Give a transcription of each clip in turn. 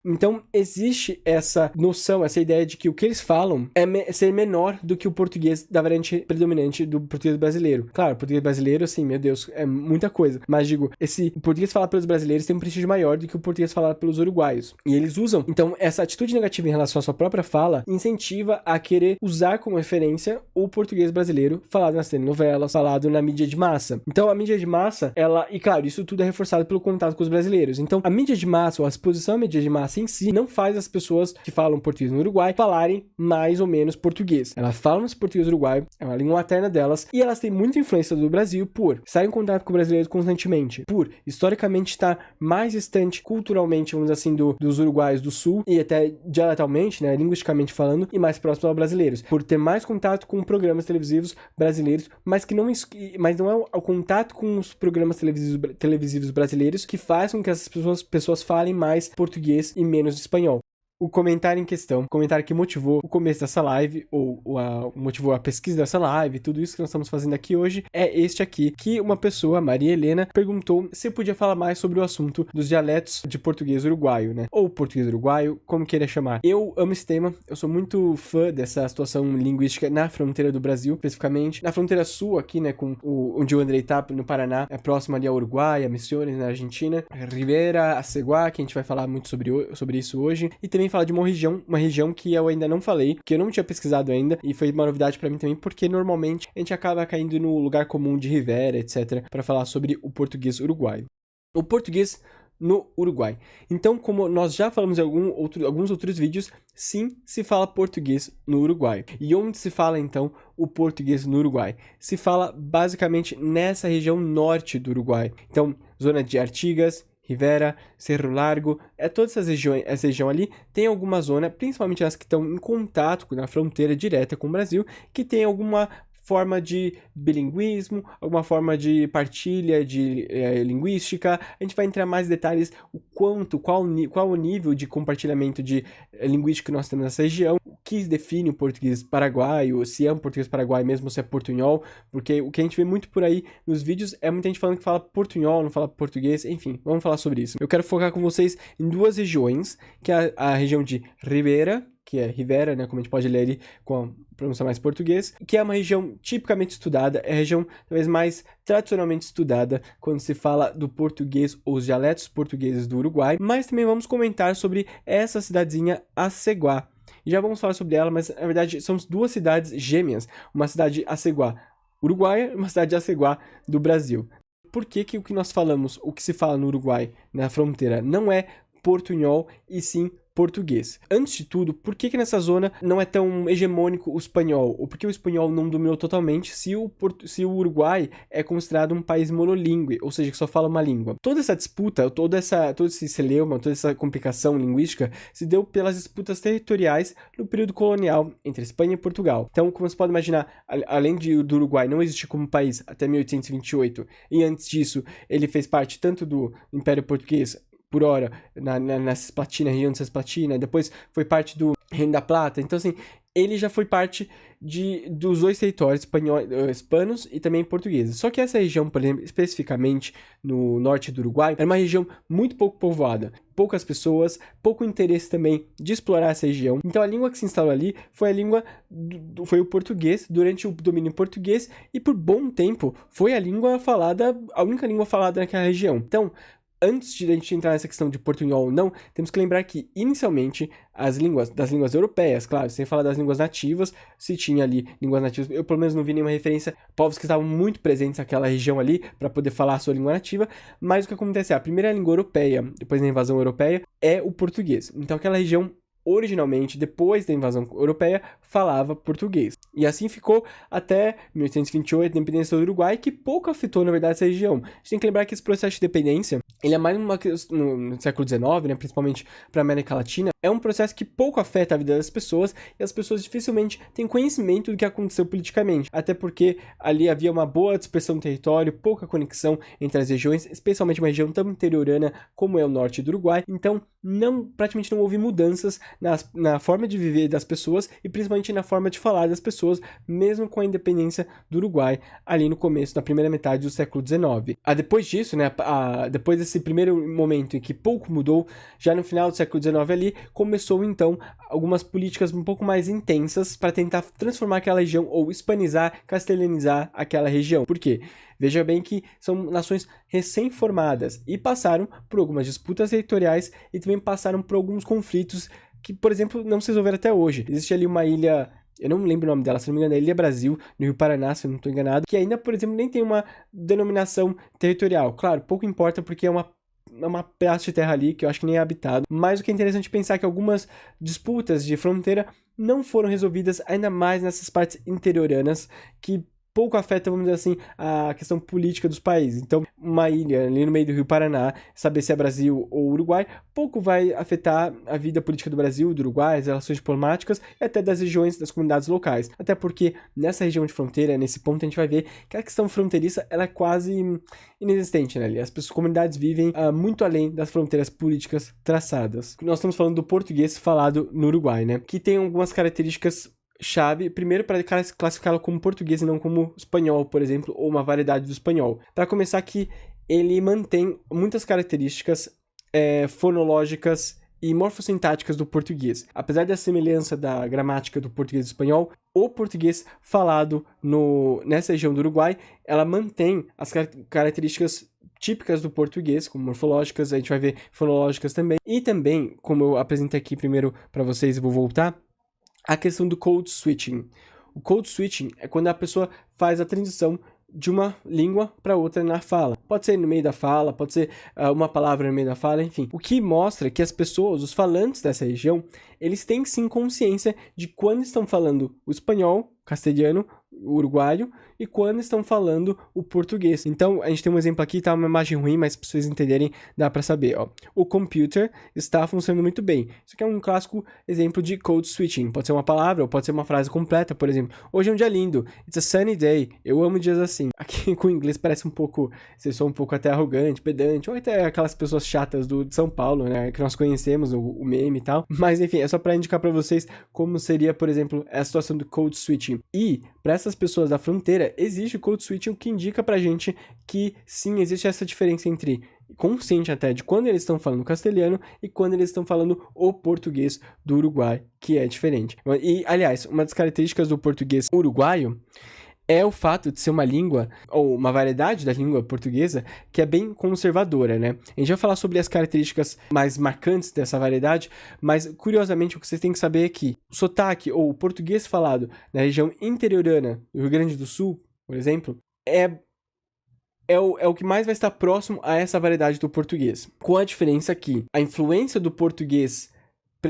Então, existe essa noção, essa ideia de que o que eles falam é ser menor do que o português da variante predominante do português brasileiro. Claro, o português brasileiro, assim, meu Deus, é muita coisa. Mas, digo, o português falado pelos brasileiros tem um prestígio maior do que o português falado pelos uruguaios. E eles usam. Então, essa atitude negativa em relação à sua própria fala incentiva a querer usar como referência o português brasileiro falado nas telenovelas, falado na mídia de massa. Então, a mídia de massa, e claro, isso tudo é reforçado pelo contato com os brasileiros. Então, a mídia de massa, ou a exposição à mídia de massa em si, não faz as pessoas que falam português no Uruguai falarem mais ou menos português. Elas falam esse português uruguaio, é uma língua materna delas, e elas têm muita influência do Brasil por estar em contato com o brasileiro constantemente, por historicamente estar mais distante culturalmente, vamos dizer assim, dos uruguaios do sul, e até dialetalmente, né, linguisticamente falando, e mais próximo aos brasileiros, por ter mais contato com programas televisivos brasileiros, mas não é o contato com os programas televisivos brasileiros que faz com que essas pessoas falem mais português e menos espanhol. O comentário em questão, o comentário que motivou o começo dessa live, motivou a pesquisa dessa live, tudo isso que nós estamos fazendo aqui hoje, é este aqui, que uma pessoa, a Maria Helena, perguntou se eu podia falar mais sobre o assunto dos dialetos de português uruguaio, né? Ou português uruguaio, como queira chamar. Eu amo esse tema, eu sou muito fã dessa situação linguística na fronteira do Brasil, especificamente. Na fronteira sul aqui, né, com onde o Andrei tá, no Paraná, é próximo ali ao Uruguai, a Misiones, na Argentina, Rivera, Aceguá, que a gente vai falar muito sobre isso hoje, e também falar de uma região que eu ainda não falei, que eu não tinha pesquisado ainda, e foi uma novidade pra mim também, porque normalmente a gente acaba caindo no lugar comum de Rivera, etc, para falar sobre o português uruguaio. O português no Uruguai. Então, como nós já falamos em alguns outros vídeos, sim, se fala português no Uruguai. E onde se fala, então, o português no Uruguai? Se fala, basicamente, nessa região norte do Uruguai. Então, zona de Artigas, Rivera, Cerro Largo, todas essa região ali, tem alguma zona, principalmente as que estão em contato na fronteira direta com o Brasil, que tem alguma forma de bilinguismo, alguma forma de partilha de linguística. A gente vai entrar mais detalhes qual o nível de compartilhamento de linguística que nós temos nessa região, o que define o português paraguaio, se é um português paraguaio mesmo, se é portunhol, porque o que a gente vê muito por aí nos vídeos é muita gente falando que fala portunhol, não fala português, enfim, vamos falar sobre isso. Eu quero focar com vocês em duas regiões, que é a região de Rivera, que é Rivera, né, como a gente pode ler ali com a pronúncia mais português, que é uma região tipicamente estudada, é a região talvez mais tradicionalmente estudada quando se fala do português ou os dialetos portugueses do Uruguai, mas também vamos comentar sobre essa cidadezinha Aceguá. E já vamos falar sobre ela, mas na verdade são duas cidades gêmeas, uma cidade Aceguá uruguaia e uma cidade Aceguá do Brasil. Por que o que nós falamos, o que se fala no Uruguai, na fronteira, não é portunhol e sim português? Antes de tudo, por que nessa zona não é tão hegemônico o espanhol? Ou por que o espanhol não dominou totalmente se o Uruguai é considerado um país monolíngue, ou seja, que só fala uma língua? Toda essa disputa, todo esse celeuma, toda essa complicação linguística se deu pelas disputas territoriais no período colonial entre Espanha e Portugal. Então, como você pode imaginar, além do Uruguai não existir como país até 1828, e antes disso ele fez parte tanto do Império Português por hora, na Cisplatina, região de Cisplatina, depois foi parte do Reino da Plata. Então, assim, ele já foi parte dos dois territórios hispanos e também portugueses. Só que essa região, por exemplo, especificamente no norte do Uruguai, era uma região muito pouco povoada. Poucas pessoas, pouco interesse também de explorar essa região. Então, a língua que se instalou ali foi foi o português, durante o domínio português, e por bom tempo foi a única língua falada naquela região. Então, antes de a gente entrar nessa questão de portunhol ou não, temos que lembrar que, inicialmente, das línguas europeias, claro, sem falar das línguas nativas, se tinha ali línguas nativas, eu pelo menos não vi nenhuma referência, povos que estavam muito presentes naquela região ali, para poder falar a sua língua nativa, mas o que acontece é, a primeira língua europeia, depois da invasão europeia, é o português. Então aquela região, originalmente, depois da invasão europeia, falava português. E assim ficou até 1828, a independência do Uruguai, que pouco afetou, na verdade, essa região. A gente tem que lembrar que esse processo de dependência, ele é mais no século XIX, né, principalmente para a América Latina, é um processo que pouco afeta a vida das pessoas, e as pessoas dificilmente têm conhecimento do que aconteceu politicamente, até porque ali havia uma boa dispersão do território, pouca conexão entre as regiões, especialmente uma região tão interiorana como é o norte do Uruguai, então praticamente não houve mudanças na forma de viver das pessoas e principalmente na forma de falar das pessoas, mesmo com a independência do Uruguai ali no começo, na primeira metade do século XIX. Depois disso, né, depois desse primeiro momento em que pouco mudou, já no final do século XIX ali, começou então algumas políticas um pouco mais intensas para tentar transformar aquela região ou hispanizar, castelhanizar aquela região. Por quê? Veja bem que são nações recém-formadas e passaram por algumas disputas territoriais e também passaram por alguns conflitos que, por exemplo, não se resolveram até hoje. Existe ali uma ilha, eu não lembro o nome dela, se não me engano, é Ilha Brasil, no Rio Paraná, se eu não estou enganado, que ainda, por exemplo, nem tem uma denominação territorial. Claro, pouco importa porque é uma pedaço de terra ali que eu acho que nem é habitado, mas o que é interessante pensar é que algumas disputas de fronteira não foram resolvidas, ainda mais nessas partes interioranas que pouco afeta, vamos dizer assim, a questão política dos países. Então, uma ilha ali no meio do Rio Paraná, saber se é Brasil ou Uruguai, pouco vai afetar a vida política do Brasil, do Uruguai, as relações diplomáticas e até das regiões, das comunidades locais. Até porque nessa região de fronteira, nesse ponto, a gente vai ver que a questão fronteiriça ela é quase inexistente, né? As comunidades vivem muito além das fronteiras políticas traçadas. Nós estamos falando do português falado no Uruguai, né? Que tem algumas características chave, primeiro para classificá-lo como português e não como espanhol, por exemplo, ou uma variedade do espanhol. Para começar que ele mantém muitas características fonológicas e morfossintáticas do português. Apesar da semelhança da gramática do português e do espanhol, o português falado nessa região do Uruguai, ela mantém as características típicas do português, como morfológicas, a gente vai ver fonológicas também. E também, como eu apresentei aqui primeiro para vocês e vou voltar, a questão do code switching. O code switching é quando a pessoa faz a transição de uma língua para outra na fala. Pode ser no meio da fala, pode ser uma palavra no meio da fala, enfim. O que mostra que as pessoas, os falantes dessa região, eles têm sim consciência de quando estão falando o espanhol, castelhano, o uruguaio, e quando estão falando o português. Então, a gente tem um exemplo aqui, tá uma imagem ruim, mas para vocês entenderem, dá para saber, ó. O computer está funcionando muito bem. Isso aqui é um clássico exemplo de code switching. Pode ser uma palavra ou pode ser uma frase completa, por exemplo. Hoje é um dia lindo. It's a sunny day. Eu amo dias assim. Aqui com o inglês parece um pouco, você soa um pouco até arrogante, pedante, ou até aquelas pessoas chatas de São Paulo, né, que nós conhecemos, o meme e tal. Mas enfim, é só para indicar para vocês como seria, por exemplo, a situação do code switching. E para essas pessoas da fronteira, existe o code switching, o que indica pra gente que sim, existe essa diferença entre consciente até de quando eles estão falando castelhano e quando eles estão falando o português do Uruguai, que é diferente. E, aliás, uma das características do português uruguaio é o fato de ser uma língua, ou uma variedade da língua portuguesa, que é bem conservadora, né? A gente vai falar sobre as características mais marcantes dessa variedade, mas, curiosamente, o que vocês têm que saber é que o sotaque, ou o português falado na região interiorana do Rio Grande do Sul, por exemplo, é o que mais vai estar próximo a essa variedade do português. Com a diferença que a influência do português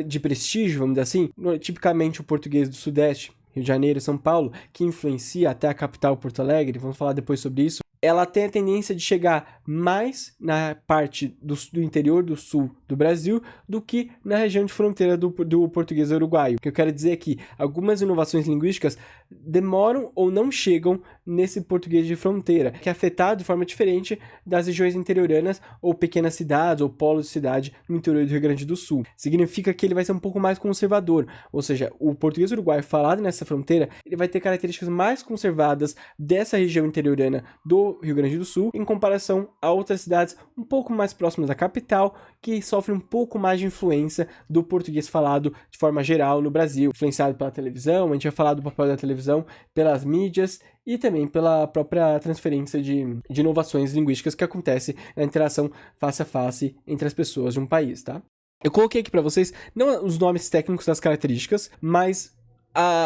de prestígio, vamos dizer assim, tipicamente o português do Sudeste, Rio de Janeiro, São Paulo, que influencia até a capital Porto Alegre, vamos falar depois sobre isso, ela tem a tendência de chegar mais na parte do interior do sul do Brasil do que na região de fronteira do português uruguaio. O que eu quero dizer é que algumas inovações linguísticas demoram ou não chegam nesse português de fronteira, que é afetado de forma diferente das regiões interioranas ou pequenas cidades ou polos de cidade no interior do Rio Grande do Sul. Significa que ele vai ser um pouco mais conservador, ou seja, o português uruguaio falado nessa fronteira, ele vai ter características mais conservadas dessa região interiorana do Rio Grande do Sul, em comparação a outras cidades um pouco mais próximas da capital, que sofrem um pouco mais de influência do português falado de forma geral no Brasil, influenciado pela televisão, a gente vai falar do papel da televisão, pelas mídias e também pela própria transferência de inovações linguísticas que acontece na interação face a face entre as pessoas de um país, tá? Eu coloquei aqui para vocês, não os nomes técnicos das características, mas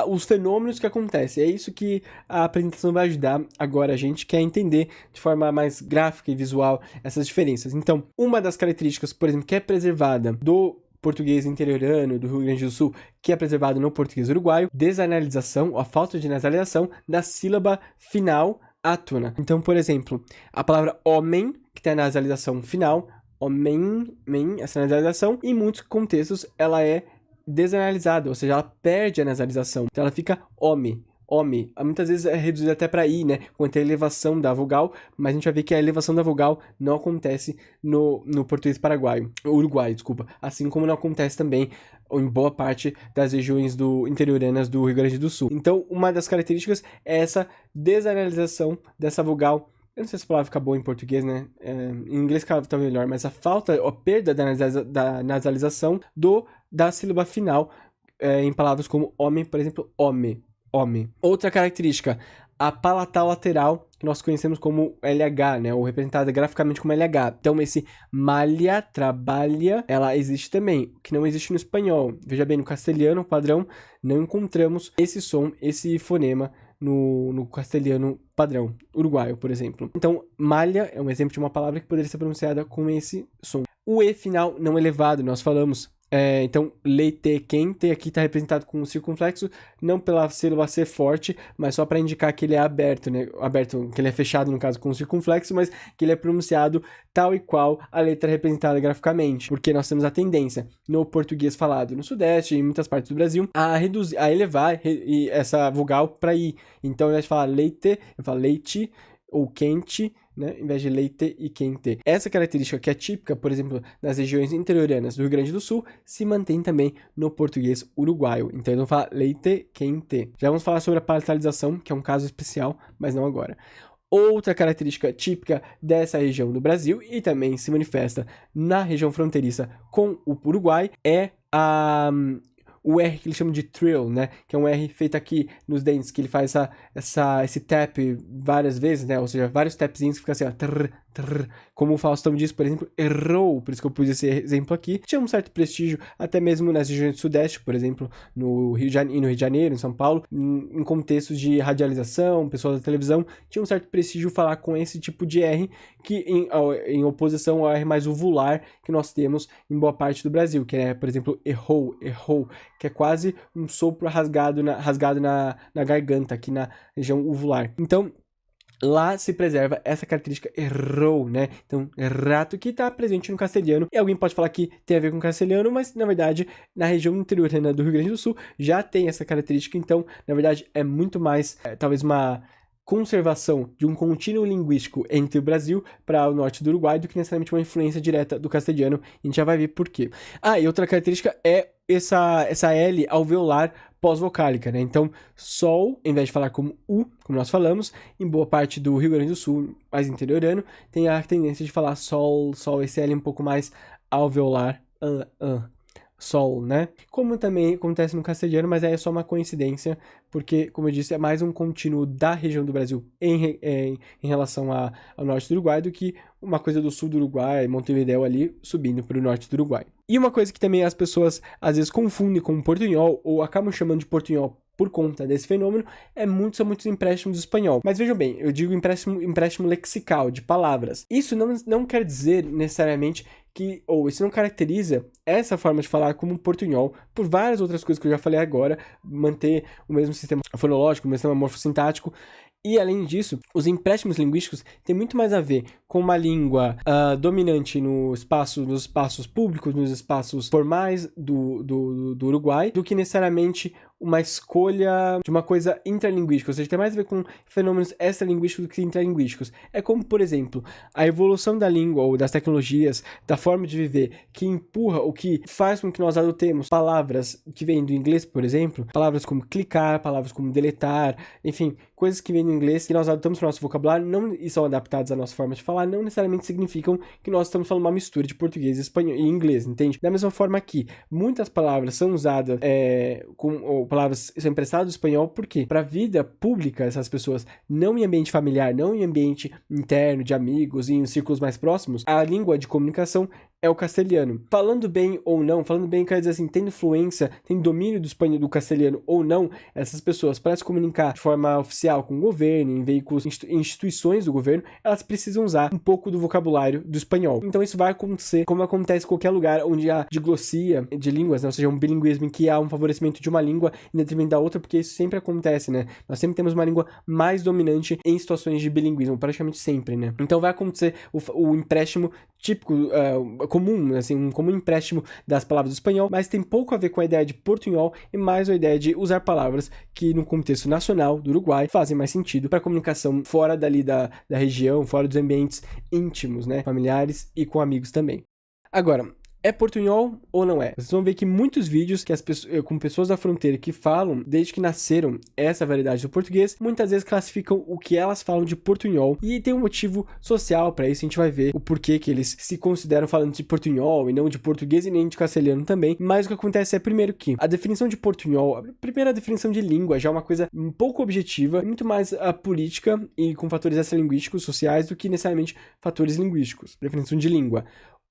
os fenômenos que acontecem. É isso que a apresentação vai ajudar agora a gente quer entender de forma mais gráfica e visual essas diferenças. Então, uma das características, por exemplo, que é preservada do português interiorano do Rio Grande do Sul, que é preservado no português uruguaio, desanalisação, a falta de nasalização da sílaba final átona. Então, por exemplo, a palavra homem, que tem a nasalização final, homem, essa nasalização, em muitos contextos ela é desanalisada, ou seja, ela perde a nasalização. Então ela fica homem, ome. Muitas vezes é reduzido até para i, né? Quanto a elevação da vogal, mas a gente vai ver que a elevação da vogal não acontece no português paraguaio, uruguaio, desculpa. Assim como não acontece também em boa parte das regiões interioranas do Rio Grande do Sul. Então, uma das características é essa desanalização dessa vogal. Eu não sei se a palavra fica boa em português, né? Em inglês fica melhor, mas a falta, a perda da nasalização da sílaba final em palavras como homem, por exemplo, homem. Outra característica, a palatal lateral, que nós conhecemos como LH, né? Ou representada graficamente como LH. Então, esse malha, trabalha, ela existe também, que não existe no espanhol. Veja bem, no castelhano padrão, não encontramos esse som, esse fonema no castelhano padrão, uruguaio, por exemplo. Então, malha é um exemplo de uma palavra que poderia ser pronunciada com esse som. O E final não elevado, nós falamos. Então, leite quente aqui está representado com um circunflexo, não pela sílaba ser forte, mas só para indicar que ele é aberto, né? Aberto, que ele é fechado, no caso, com um circunflexo, mas que ele é pronunciado tal e qual a letra representada graficamente, porque nós temos a tendência, no português falado no Sudeste e em muitas partes do Brasil, a reduzir, a elevar essa vogal para i. Então, ao invés de falar leite, eu falo leite ou quente, né, em vez de leite e quente. Essa característica que é típica, por exemplo, das regiões interioranas do Rio Grande do Sul, se mantém também no português uruguaio. Então, não fala leite quente. Já vamos falar sobre a palatalização, que é um caso especial, mas não agora. Outra característica típica dessa região do Brasil e também se manifesta na região fronteiriça com o Uruguai é o R que eles chamam de trill, né? Que é um R feito aqui nos dentes, que ele faz esse tap várias vezes, né? Ou seja, vários tapzinhos que fica assim, ó. Trrr, trrr. Como o Faustão diz, por exemplo, errou. Por isso que eu pus esse exemplo aqui. Tinha um certo prestígio, até mesmo nas regiões do Sudeste, por exemplo, no Rio de Janeiro, em São Paulo, em contextos de radialização, pessoas da televisão, tinha um certo prestígio falar com esse tipo de R, que em oposição ao R mais uvular que nós temos em boa parte do Brasil, que é, por exemplo, errou, que é quase um sopro rasgado na garganta, aqui na região uvular. Então, lá se preserva essa característica errou, né? Então, rato que está presente no castelhano. E alguém pode falar que tem a ver com o castelhano, mas, na verdade, na região interiorana do Rio Grande do Sul já tem essa característica. Então, na verdade, é muito mais, talvez, uma conservação de um contínuo linguístico entre o Brasil para o norte do Uruguai do que necessariamente uma influência direta do castelhano. A gente já vai ver por quê. E outra característica é essa L alveolar pós-vocálica, né? Então, sol, em vez de falar como U, como nós falamos, em boa parte do Rio Grande do Sul, mais interiorano, tem a tendência de falar sol, esse L um pouco mais alveolar, sol, né? Como também acontece no castelhano, mas aí é só uma coincidência, porque, como eu disse, é mais um contínuo da região do Brasil em relação ao norte do Uruguai do que uma coisa do sul do Uruguai, Montevidéu ali, subindo para o norte do Uruguai. E uma coisa que também as pessoas às vezes confundem com portunhol, ou acabam chamando de portunhol por conta desse fenômeno, são muitos empréstimos do espanhol. Mas vejam bem, eu digo empréstimo lexical, de palavras. Isso não quer dizer necessariamente isso não caracteriza essa forma de falar como um portunhol, por várias outras coisas que eu já falei agora, manter o mesmo sistema fonológico, o mesmo sistema morfossintático. E, além disso, os empréstimos linguísticos têm muito mais a ver com uma língua dominante nos espaços públicos, nos espaços formais do Uruguai, do que necessariamente uma escolha de uma coisa intralinguística, ou seja, tem mais a ver com fenômenos extralinguísticos do que intralinguísticos. É como, por exemplo, a evolução da língua ou das tecnologias, da forma de viver, que empurra ou que faz com que nós adotemos palavras que vêm do inglês, por exemplo, palavras como clicar, palavras como deletar, enfim, coisas que vêm do inglês que nós adotamos para o nosso vocabulário e são adaptadas à nossa forma de falar, não necessariamente significam que nós estamos falando uma mistura de português, espanhol e inglês, entende? Da mesma forma que muitas palavras são usadas ou palavras são emprestadas do espanhol, por quê? Para a vida pública, essas pessoas, não em ambiente familiar, não em ambiente interno, de amigos, em círculos mais próximos, a língua de comunicação é o castelhano. Falando bem ou não, falando bem quer dizer assim, tendo influência, tendo domínio do espanhol, do castelhano ou não, essas pessoas, para se comunicar de forma oficial com o governo, em veículos, instituições do governo, elas precisam usar um pouco do vocabulário do espanhol. Então isso vai acontecer como acontece em qualquer lugar onde há diglossia de línguas, né? Ou seja, um bilinguismo em que há um favorecimento de uma língua em detrimento da outra, porque isso sempre acontece, né? Nós sempre temos uma língua mais dominante em situações de bilinguismo, praticamente sempre, né? Então vai acontecer o empréstimo típico, comum, assim, um comum empréstimo das palavras do espanhol, mas tem pouco a ver com a ideia de portunhol e mais a ideia de usar palavras que no contexto nacional do Uruguai fazem mais sentido para comunicação fora dali da região, fora dos ambientes íntimos, né, familiares e com amigos também. Agora, é portunhol ou não é? Vocês vão ver que muitos vídeos que com pessoas da fronteira que falam, desde que nasceram, essa variedade do português, muitas vezes classificam o que elas falam de portunhol e tem um motivo social para isso, a gente vai ver o porquê que eles se consideram falando de portunhol e não de português e nem de castelhano também, mas o que acontece é, primeiro, que a definição de portunhol, a primeira definição de língua já é uma coisa um pouco objetiva, muito mais política e com fatores extralinguísticos, sociais, do que necessariamente fatores linguísticos, definição de língua.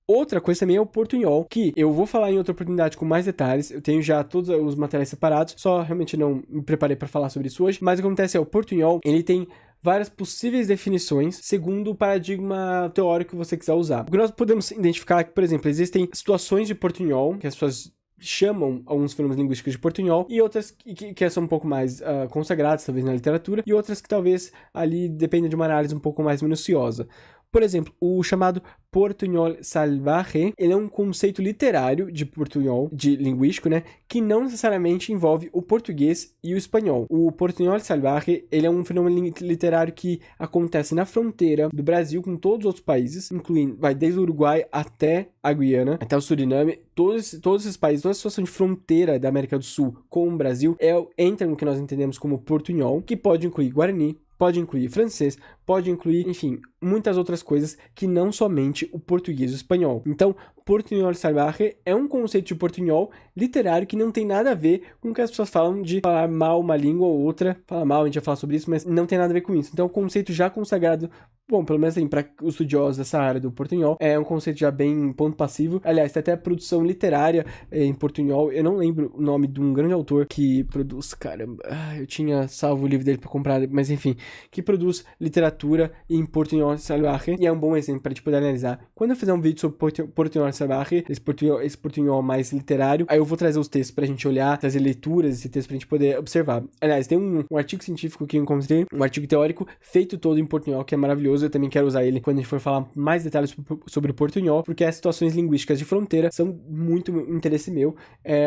Outra coisa também é o portunhol, que eu vou falar em outra oportunidade com mais detalhes, eu tenho já todos os materiais separados, só realmente não me preparei para falar sobre isso hoje, mas o que acontece é, o portunhol, ele tem várias possíveis definições segundo o paradigma teórico que você quiser usar. O que nós podemos identificar é que, por exemplo, existem situações de portunhol, que as pessoas chamam alguns fenômenos linguísticos de portunhol, e outras que são um pouco mais consagradas, talvez, na literatura, e outras que talvez ali dependem de uma análise um pouco mais minuciosa. Por exemplo, o chamado portunhol salvaje, ele é um conceito literário de portunhol, de linguístico, né, que não necessariamente envolve o português e o espanhol. O portunhol salvaje, ele é um fenômeno literário que acontece na fronteira do Brasil com todos os outros países, incluindo, vai desde o Uruguai até a Guiana, até o Suriname, todos esses países, toda a situação de fronteira da América do Sul com o Brasil entra no que nós entendemos como portunhol, que pode incluir Guarani, pode incluir francês, pode incluir, enfim, muitas outras coisas que não somente o português e o espanhol. Então, portunhol salvaje é um conceito de portunhol literário que não tem nada a ver com o que as pessoas falam de falar mal uma língua ou outra. Falar mal, a gente vai falar sobre isso, mas não tem nada a ver com isso. Então, é um conceito já consagrado, bom, pelo menos assim, para os estudiosos dessa área do portunhol, é um conceito já bem ponto passivo. Aliás, tem até a produção literária em portunhol. Eu não lembro o nome de um grande autor que produz, caramba, eu tinha salvo o livro dele para comprar, mas enfim, que produz literatura em portunhol salvaje, e é um bom exemplo para a gente poder analisar. Quando eu fizer um vídeo sobre portunhol salvaje, esse portunhol mais literário, aí eu vou trazer os textos pra gente olhar, trazer leituras desse texto pra gente poder observar. Aliás, tem um artigo científico que eu encontrei, um artigo teórico feito todo em portunhol, que é maravilhoso. Eu também quero usar ele quando a gente for falar mais detalhes sobre o portunhol, porque as situações linguísticas de fronteira são muito interesse meu,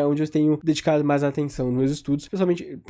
onde eu tenho dedicado mais atenção nos meus estudos,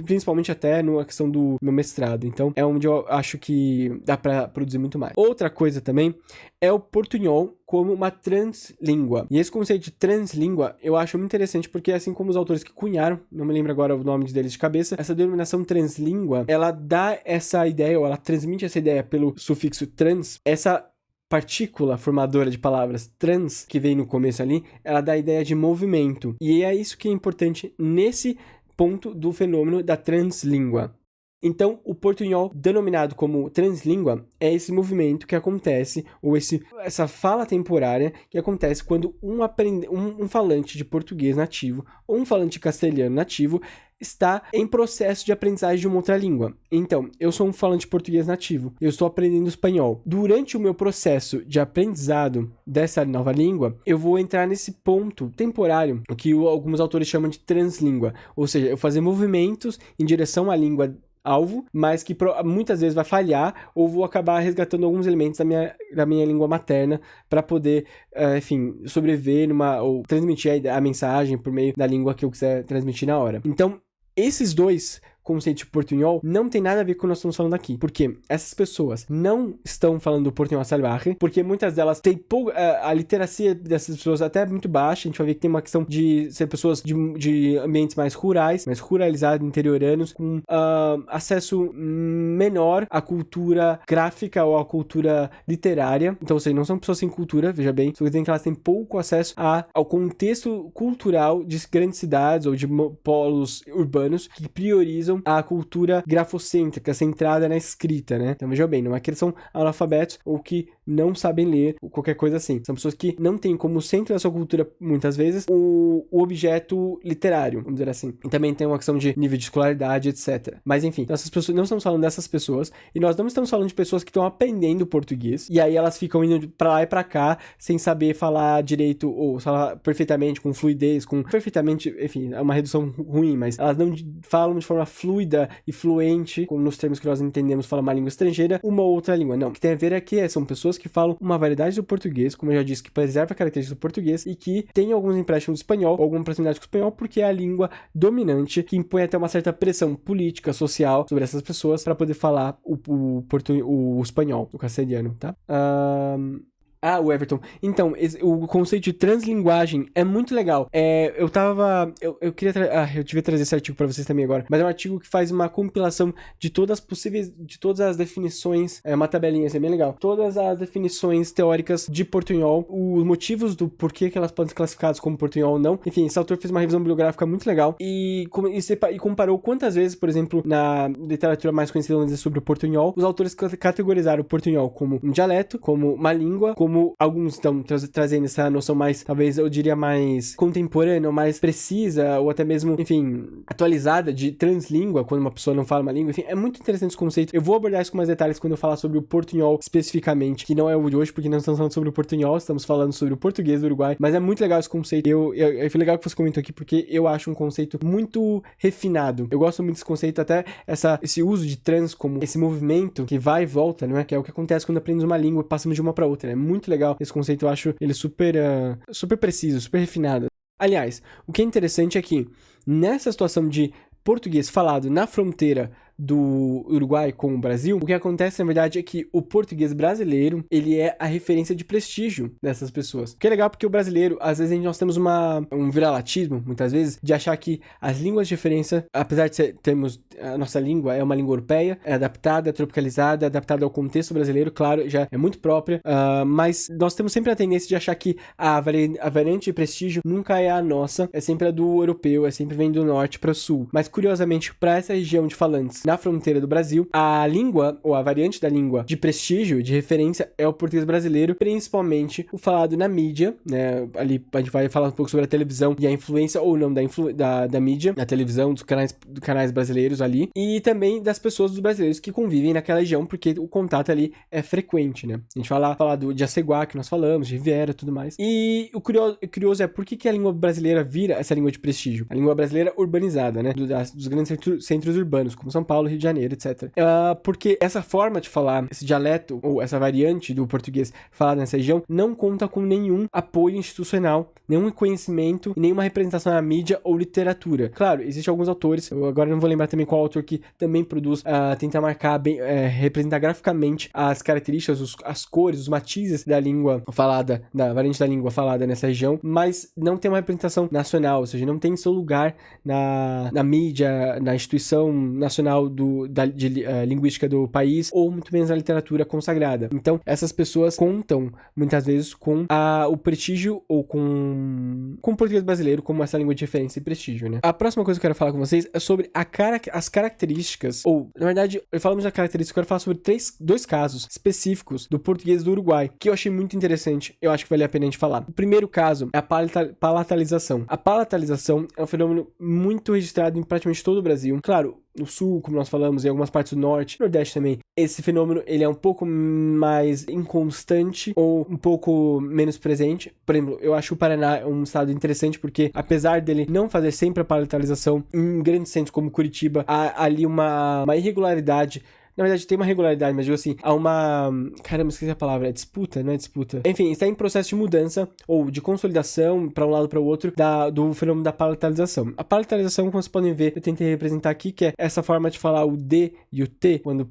principalmente até na questão do meu mestrado. Então, é onde eu acho que dá pra produzir muito mais. Outra coisa também é o portunhol como uma translíngua. E esse conceito de translíngua eu acho muito interessante, porque assim como os autores que cunharam, não me lembro agora o nome deles de cabeça, essa denominação translíngua, ela dá essa ideia, ou ela transmite essa ideia pelo sufixo trans, essa partícula formadora de palavras trans, que vem no começo ali, ela dá a ideia de movimento. E é isso que é importante nesse ponto do fenômeno da translíngua. Então, o portunhol, denominado como translíngua, é esse movimento que acontece, ou essa fala temporária que acontece quando um falante de português nativo ou um falante de castelhano nativo está em processo de aprendizagem de uma outra língua. Então, eu sou um falante de português nativo, eu estou aprendendo espanhol. Durante o meu processo de aprendizado dessa nova língua, eu vou entrar nesse ponto temporário, o que alguns autores chamam de translíngua, ou seja, eu fazer movimentos em direção à língua alvo, mas que muitas vezes vai falhar, ou vou acabar resgatando alguns elementos da minha língua materna para poder, enfim, sobreviver ou transmitir a mensagem por meio da língua que eu quiser transmitir na hora. Então, esses dois conceitos de portunhol não tem nada a ver com o que nós estamos falando aqui, porque essas pessoas não estão falando do portunhol salvaje, porque muitas delas têm a literacia dessas pessoas até muito baixa. A gente vai ver que tem uma questão de ser pessoas de ambientes mais rurais, mais ruralizados, interioranos, com acesso menor à cultura gráfica ou à cultura literária. Então, ou seja, não são pessoas sem cultura, veja bem, isso quer dizer que elas têm pouco acesso ao contexto cultural de grandes cidades ou de polos urbanos que priorizam a cultura grafocêntrica, centrada na escrita, né? Então, veja bem, não é que eles são analfabetos ou que não sabem ler ou qualquer coisa assim. São pessoas que não têm como centro da sua cultura, muitas vezes, o objeto literário, vamos dizer assim. E também tem uma questão de nível de escolaridade, etc. Mas, enfim, então essas pessoas, não estamos falando dessas pessoas, e nós não estamos falando de pessoas que estão aprendendo português, e aí elas ficam indo pra lá e pra cá, sem saber falar direito, ou falar perfeitamente, com fluidez, perfeitamente, enfim, é uma redução ruim, mas elas não falam de forma fluida e fluente, como nos termos que nós entendemos, falar uma língua estrangeira, uma outra língua. Não, o que tem a ver é que são pessoas pessoas que falam uma variedade do português, como eu já disse, que preserva características do português e que tem alguns empréstimos do espanhol, ou alguma proximidade com o espanhol, porque é a língua dominante que impõe até uma certa pressão política, social sobre essas pessoas para poder falar o espanhol, o castelhano, tá? O Everton. Então, o conceito de translinguagem é muito legal. Eu queria eu devia trazer esse artigo para vocês também agora, mas é um artigo que faz uma compilação de todas as definições, uma tabelinha, assim, bem legal. Todas as definições teóricas de portunhol, os motivos do porquê que elas podem ser classificadas como portunhol ou não. Enfim, esse autor fez uma revisão bibliográfica muito legal e comparou quantas vezes, por exemplo, na literatura mais conhecida, vamos dizer, sobre o portunhol, os autores categorizaram o portunhol como um dialeto, como uma língua, como alguns estão trazendo essa noção mais, talvez eu diria mais contemporânea, ou mais precisa, ou até mesmo, enfim, atualizada de translíngua, quando uma pessoa não fala uma língua. Enfim, é muito interessante esse conceito. Eu vou abordar isso com mais detalhes quando eu falar sobre o portunhol especificamente, que não é o de hoje, porque não estamos falando sobre o portunhol, estamos falando sobre o português do Uruguai, mas é muito legal esse conceito. Foi legal que você comentou aqui, porque eu acho um conceito muito refinado. Eu gosto muito desse conceito, até esse uso de trans como esse movimento que vai e volta, não é? Que é o que acontece quando aprendemos uma língua e passamos de uma para outra, né? É muito legal esse conceito, eu acho ele super preciso, super refinado. Aliás, o que é interessante é que nessa situação de português falado na fronteira do Uruguai com o Brasil, o que acontece, na verdade, é que o português brasileiro, ele é a referência de prestígio dessas pessoas. O que é legal porque o brasileiro, às vezes, nós temos um viralatismo, muitas vezes, de achar que as línguas de referência, apesar de termos a nossa língua, é uma língua europeia, é adaptada, é tropicalizada, é adaptada ao contexto brasileiro, claro, já é muito própria, mas nós temos sempre a tendência de achar que a variante de prestígio nunca é a nossa, é sempre a do europeu, sempre vem do norte para o sul. Mas, curiosamente, para essa região de falantes na fronteira do Brasil, a língua, ou a variante da língua de prestígio, de referência, é o português brasileiro, principalmente o falado na mídia, né? Ali a gente vai falar um pouco sobre a televisão e a influência ou não da mídia, da televisão, dos canais brasileiros ali, e também das pessoas, dos brasileiros que convivem naquela região, porque o contato ali é frequente, né? A gente vai falar de Aceguá, que nós falamos, de Riviera e tudo mais. E o curioso é por que a língua brasileira vira essa língua de prestígio? A língua brasileira urbanizada, né? Dos grandes centros urbanos, como São Paulo, Rio de Janeiro, etc. Porque essa forma de falar, esse dialeto, ou essa variante do português falado nessa região, não conta com nenhum apoio institucional, nenhum reconhecimento, nenhuma representação na mídia ou literatura. Claro, existem alguns autores, eu agora não vou lembrar também qual autor que também produz, tenta marcar bem, representar graficamente as características, as cores, os matizes da língua falada, da variante da língua falada nessa região, mas não tem uma representação nacional, ou seja, não tem seu lugar na mídia, na instituição nacional de linguística do país, ou muito menos na literatura consagrada. Então, essas pessoas contam, muitas vezes, com o prestígio, ou com o português brasileiro como essa língua de referência e prestígio, né? A próxima coisa que eu quero falar com vocês é sobre as características, ou, na verdade, falamos da característica, eu quero falar sobre dois casos específicos do português do Uruguai, que eu achei muito interessante, eu acho que vale a pena a gente falar. O primeiro caso é a palatalização. A palatalização é um fenômeno muito registrado em praticamente todo o Brasil. Claro, no sul, como nós falamos, em algumas partes do norte, nordeste também. Esse fenômeno, ele é um pouco mais inconstante ou um pouco menos presente. Por exemplo, eu acho o Paraná um estado interessante porque, apesar dele não fazer sempre a palatalização, em grandes centros como Curitiba, há ali uma irregularidade. Na verdade, tem uma regularidade, mas digo assim, há uma... Caramba, esqueci a palavra. É disputa, não é disputa. Enfim, está em processo de mudança ou de consolidação para um lado para o outro do fenômeno da palatalização. A palatalização, como vocês podem ver, eu tentei representar aqui, que é essa forma de falar o D e o T quando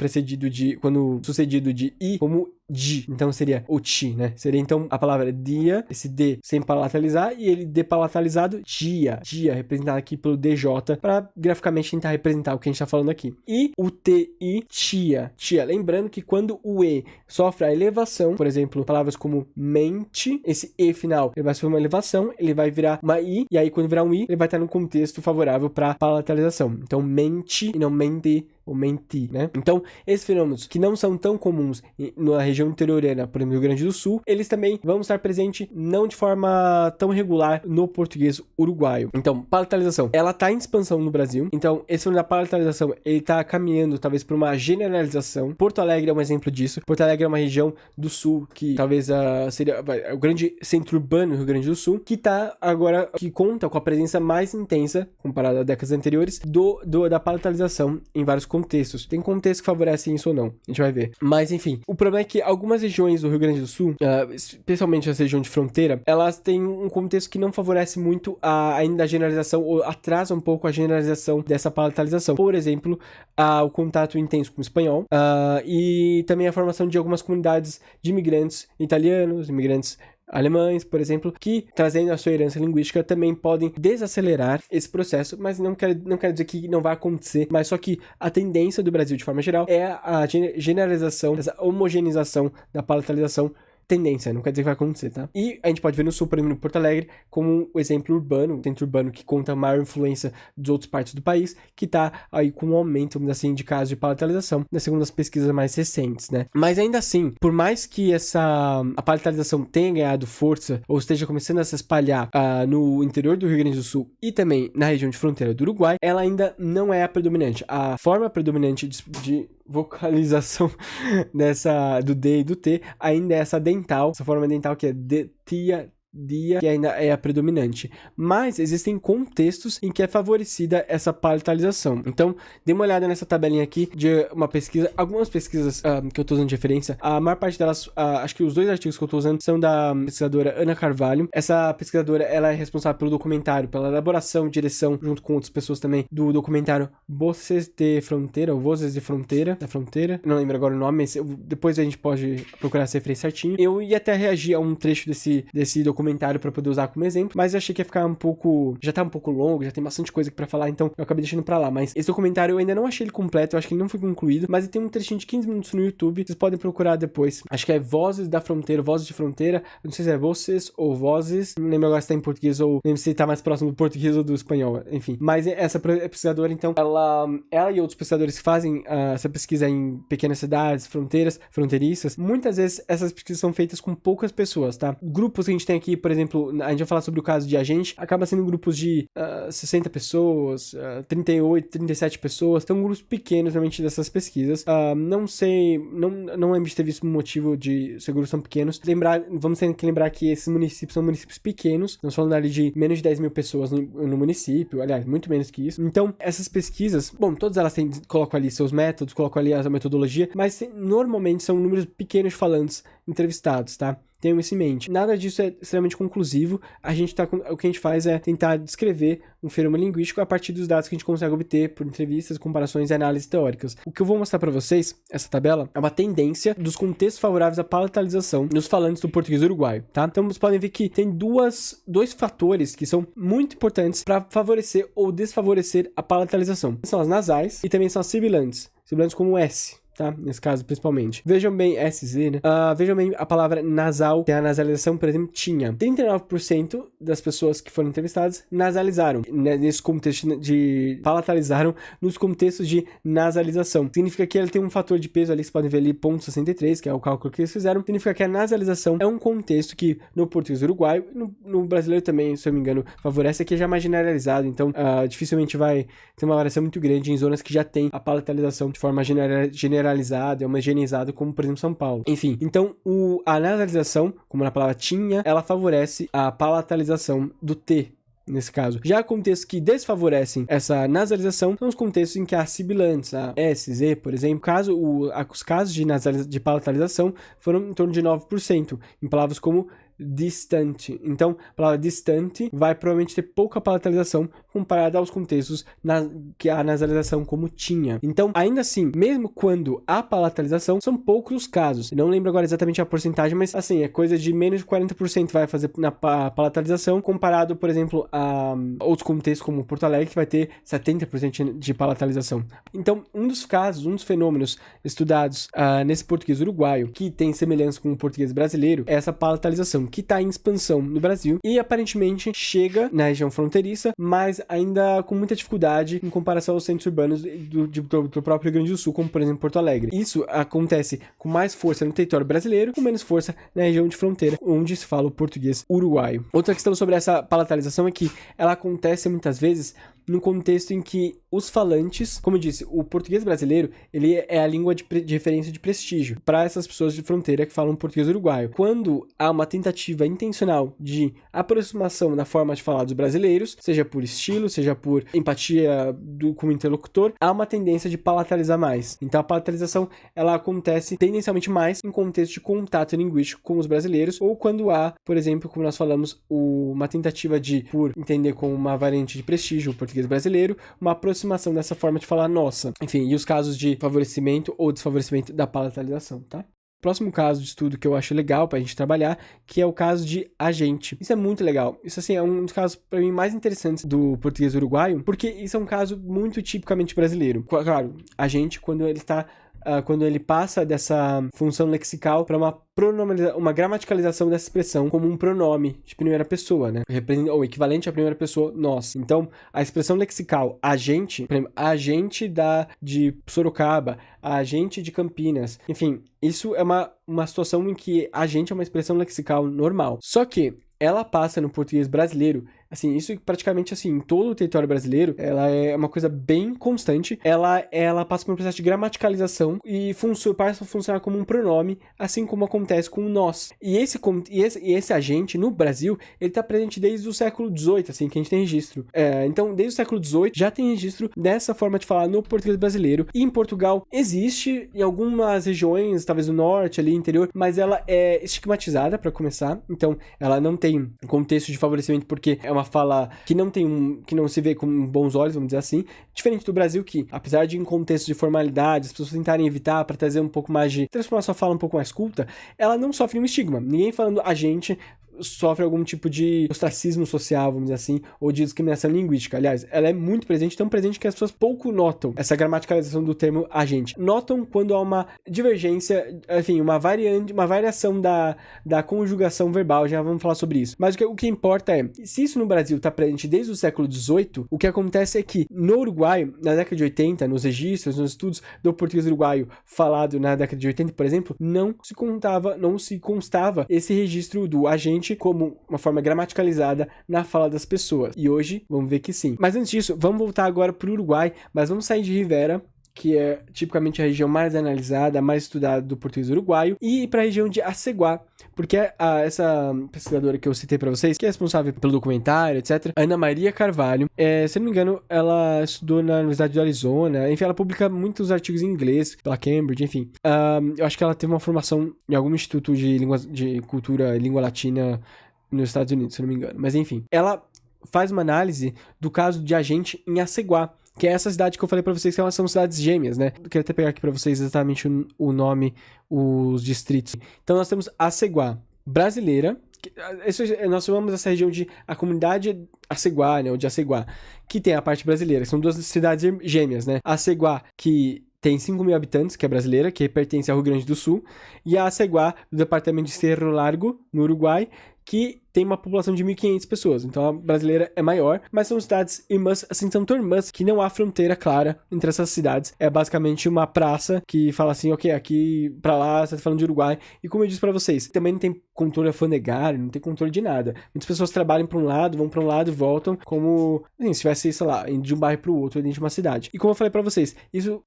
sucedido de I, como di. Então seria o ti, né? Seria então a palavra dia, esse D sem palatalizar, e ele depalatalizado, dia. Dia, representado aqui pelo DJ, para graficamente tentar representar o que a gente tá falando aqui. E o TI, tia. Tia. Lembrando que quando o E sofre a elevação, por exemplo, palavras como mente, esse E final, ele vai sofrer uma elevação, ele vai virar uma I, e aí quando virar um I, ele vai estar num contexto favorável para palatalização. Então, mente e não mente ou mentir, né? Então, esses fenômenos que não são tão comuns na região interiorana, por exemplo, no Rio Grande do Sul, eles também vão estar presentes não de forma tão regular no português uruguaio. Então, palatalização, ela tá em expansão no Brasil. Então, esse fenômeno da palatalização, ele tá caminhando talvez para uma generalização. Porto Alegre é um exemplo disso. Porto Alegre é uma região do sul que talvez seria o grande centro urbano do Rio Grande do Sul, que tá agora, que conta com a presença mais intensa, comparada a décadas anteriores, da palatalização em vários contextos. Tem contextos que favorecem isso ou não, a gente vai ver. Mas, enfim, o problema é que algumas regiões do Rio Grande do Sul, especialmente as regiões de fronteira, elas têm um contexto que não favorece muito ainda a generalização, ou atrasa um pouco a generalização dessa palatalização. Por exemplo, o contato intenso com o espanhol, e também a formação de algumas comunidades de imigrantes italianos, imigrantes alemães, por exemplo, que, trazendo a sua herança linguística, também podem desacelerar esse processo, mas não quer dizer que não vai acontecer, mas só que a tendência do Brasil, de forma geral, é a generalização, essa homogeneização da palatalização. Tendência, não quer dizer que vai acontecer, tá? E a gente pode ver no Sul, por exemplo, no Porto Alegre, como um exemplo urbano, centro urbano que conta a maior influência de outras partes do país, que tá aí com um aumento, assim, de casos de palatalização, segundo as pesquisas mais recentes, né? Mas ainda assim, por mais que a palatalização tenha ganhado força, ou esteja começando a se espalhar no interior do Rio Grande do Sul e também na região de fronteira do Uruguai, ela ainda não é a predominante. A forma predominante de vocalização do D e do T ainda é essa dental, essa forma dental que é tia, dia, que ainda é a predominante. Mas existem contextos em que é favorecida essa palatalização. Então, dê uma olhada nessa tabelinha aqui de uma pesquisa, algumas pesquisas que eu tô usando de referência. A maior parte delas, acho que os 2 artigos que eu tô usando são da pesquisadora Ana Carvalho. Essa pesquisadora, ela é responsável pelo documentário, pela elaboração, direção, junto com outras pessoas também, do documentário Voces de Fronteira, ou Vozes de Fronteira, da Fronteira. Não lembro agora o nome, mas depois a gente pode procurar essa referência certinho. Eu ia até reagir a um trecho desse documentário para poder usar como exemplo, mas eu achei que ia ficar já tá um pouco longo, já tem bastante coisa aqui pra falar, então eu acabei deixando pra lá. Mas esse documentário eu ainda não achei ele completo, eu acho que ele não foi concluído, mas ele tem um trechinho de 15 minutos no YouTube, vocês podem procurar depois. Acho que é Vozes da Fronteira, Vozes de Fronteira, eu não sei se é Voces ou Vozes, não lembro agora se tá em português ou lembro se tá mais próximo do português ou do espanhol, enfim. Mas essa pesquisadora, então, ela e outros pesquisadores que fazem essa pesquisa em pequenas cidades, fronteiriças, muitas vezes essas pesquisas são feitas com poucas pessoas, tá? Grupos que a gente tem aqui, por exemplo, a gente vai falar sobre o caso de Agente, acaba sendo grupos de 60 pessoas, 38, 37 pessoas, são grupos pequenos realmente dessas pesquisas. Não sei, não lembro de ter visto um motivo de ser grupos tão pequenos. Vamos ter que lembrar que esses municípios são municípios pequenos, estamos falando ali de menos de 10 mil pessoas no município, aliás, muito menos que isso. Então, essas pesquisas, bom, todas elas colocam ali seus métodos, colocam ali a metodologia, mas normalmente são números pequenos de falantes entrevistados, tá? Tenham isso em mente. Nada disso é extremamente conclusivo. O que a gente faz é tentar descrever um fenômeno linguístico a partir dos dados que a gente consegue obter por entrevistas, comparações e análises teóricas. O que eu vou mostrar para vocês, essa tabela, é uma tendência dos contextos favoráveis à palatalização nos falantes do português uruguaio, tá? Então, vocês podem ver que tem dois fatores que são muito importantes para favorecer ou desfavorecer a palatalização. São as nasais e também são as sibilantes como o S. Tá? Nesse caso, principalmente. Vejam bem, SZ, né? Vejam bem a palavra nasal, que é a nasalização, por exemplo, tinha. 39% das pessoas que foram entrevistadas nasalizaram, né? Nesse contexto de palatalizaram nos contextos de nasalização. Significa que ele tem um fator de peso ali, vocês podem ver ali, 0,63, que é o cálculo que eles fizeram. Significa que a nasalização é um contexto que no português uruguaio, no brasileiro também, se eu não me engano, favorece, que é já mais generalizado. Então, dificilmente vai ter uma variação muito grande em zonas que já tem a palatalização de forma generalizada, homogeneizado, como por exemplo São Paulo. Enfim, então a nasalização, como na palavra tinha, ela favorece a palatalização do T, nesse caso. Já contextos que desfavorecem essa nasalização são os contextos em que há sibilantes, a S, Z, por exemplo. Os casos de palatalização foram em torno de 9%, em palavras como distante. Então, a palavra distante vai provavelmente ter pouca palatalização comparada aos contextos que a nasalização como tinha. Então, ainda assim, mesmo quando há palatalização, são poucos os casos. Eu não lembro agora exatamente a porcentagem, mas assim, é coisa de menos de 40% vai fazer na palatalização, comparado, por exemplo, a outros contextos como Porto Alegre, que vai ter 70% de palatalização. Então, um dos fenômenos estudados nesse português uruguaio, que tem semelhança com o português brasileiro, é essa palatalização, que está em expansão no Brasil e aparentemente chega na região fronteiriça, mas ainda com muita dificuldade em comparação aos centros urbanos do próprio Rio Grande do Sul, como por exemplo Porto Alegre. Isso acontece com mais força no território brasileiro, com menos força na região de fronteira, onde se fala o português uruguaio. Outra questão sobre essa palatalização é que ela acontece muitas vezes no contexto em que os falantes, como eu disse, o português brasileiro, ele é a língua de referência de prestígio para essas pessoas de fronteira que falam português uruguaio. Quando há uma tentativa intencional de aproximação da forma de falar dos brasileiros, seja por estilo, seja por empatia com o interlocutor, há uma tendência de palatalizar mais. Então a palatalização, ela acontece tendencialmente mais em contexto de contato linguístico com os brasileiros, ou quando há, por exemplo, como nós falamos, uma tentativa de, por entender como uma variante de prestígio o português brasileiro, uma aproximação dessa forma de falar nossa. Enfim, e os casos de favorecimento ou desfavorecimento da palatalização, tá? Próximo caso de estudo que eu acho legal pra gente trabalhar, que é o caso de agente. Isso é muito legal. Isso, assim, é um dos casos, pra mim, mais interessantes do português uruguaio, porque isso é um caso muito tipicamente brasileiro. Claro, agente, quando ele está... quando ele passa dessa função lexical para uma gramaticalização dessa expressão como um pronome de primeira pessoa, né? Ou equivalente à primeira pessoa, nós. Então, a expressão lexical agente, por exemplo, agente de Sorocaba, agente de Campinas, enfim, isso é uma situação em que agente é uma expressão lexical normal. Só que ela passa no português brasileiro, assim, isso praticamente, assim, em todo o território brasileiro, ela é uma coisa bem constante, ela passa por um processo de gramaticalização e passa a funcionar como um pronome, assim como acontece com o nós. E esse agente, no Brasil, ele tá presente desde o século XVIII, assim, que a gente tem registro. Então, desde o século XVIII, já tem registro dessa forma de falar no português brasileiro. E em Portugal, existe em algumas regiões, talvez no norte, ali, interior, mas ela é estigmatizada, para começar. Então, ela não tem contexto de favorecimento, porque é uma fala que não se vê com bons olhos, vamos dizer assim, diferente do Brasil, que apesar de em contexto de formalidade, as pessoas tentarem evitar para trazer um pouco mais de transformar sua fala um pouco mais culta, ela não sofre um estigma. Ninguém falando a gente sofre algum tipo de ostracismo social, vamos dizer assim, ou de discriminação linguística. Aliás, ela é muito presente, tão presente que as pessoas pouco notam essa gramaticalização do termo agente. Notam quando há uma divergência, enfim, uma variação da conjugação verbal, já vamos falar sobre isso. Mas o que importa é, se isso no Brasil está presente desde o século XVIII, o que acontece é que no Uruguai, na década de 80, nos registros, nos estudos do português uruguaio falado na década de 80, por exemplo, não se constava esse registro do agente como uma forma gramaticalizada na fala das pessoas. E hoje, vamos ver que sim. Mas antes disso, vamos voltar agora para o Uruguai, mas vamos sair de Rivera, que é tipicamente a região mais analisada, mais estudada do português uruguaio, e ir para a região de Aceguá, porque essa pesquisadora que eu citei para vocês, que é responsável pelo documentário, etc., Ana Maria Carvalho, se não me engano, ela estudou na Universidade do Arizona, enfim, ela publica muitos artigos em inglês, pela Cambridge, enfim. Eu acho que ela teve uma formação em algum instituto de cultura e língua latina nos Estados Unidos, se não me engano, mas enfim. Ela faz uma análise do caso de agente em Aceguá, que é essa cidade que eu falei pra vocês que são cidades gêmeas, né? Eu queria até pegar aqui pra vocês exatamente o nome, os distritos. Então nós temos Aceguá brasileira, nós chamamos essa região de a comunidade Aceguá, né? Ou de Aceguá, que tem a parte brasileira, que são duas cidades gêmeas, né? Aceguá, que tem 5 mil habitantes, que é brasileira, que pertence ao Rio Grande do Sul, e a Aceguá, do departamento de Cerro Largo, no Uruguai, que tem uma população de 1.500 pessoas. Então a brasileira é maior, mas são cidades irmãs, assim, são tão irmãs que não há fronteira clara entre essas cidades. É basicamente uma praça que fala assim, ok, aqui pra lá você tá falando de Uruguai. E como eu disse pra vocês, também não tem controle alfandegário, não tem controle de nada. Muitas pessoas trabalham pra um lado, vão pra um lado e voltam, como, assim, se tivesse, sei lá, de um bairro pro outro, dentro de uma cidade. E como eu falei pra vocês,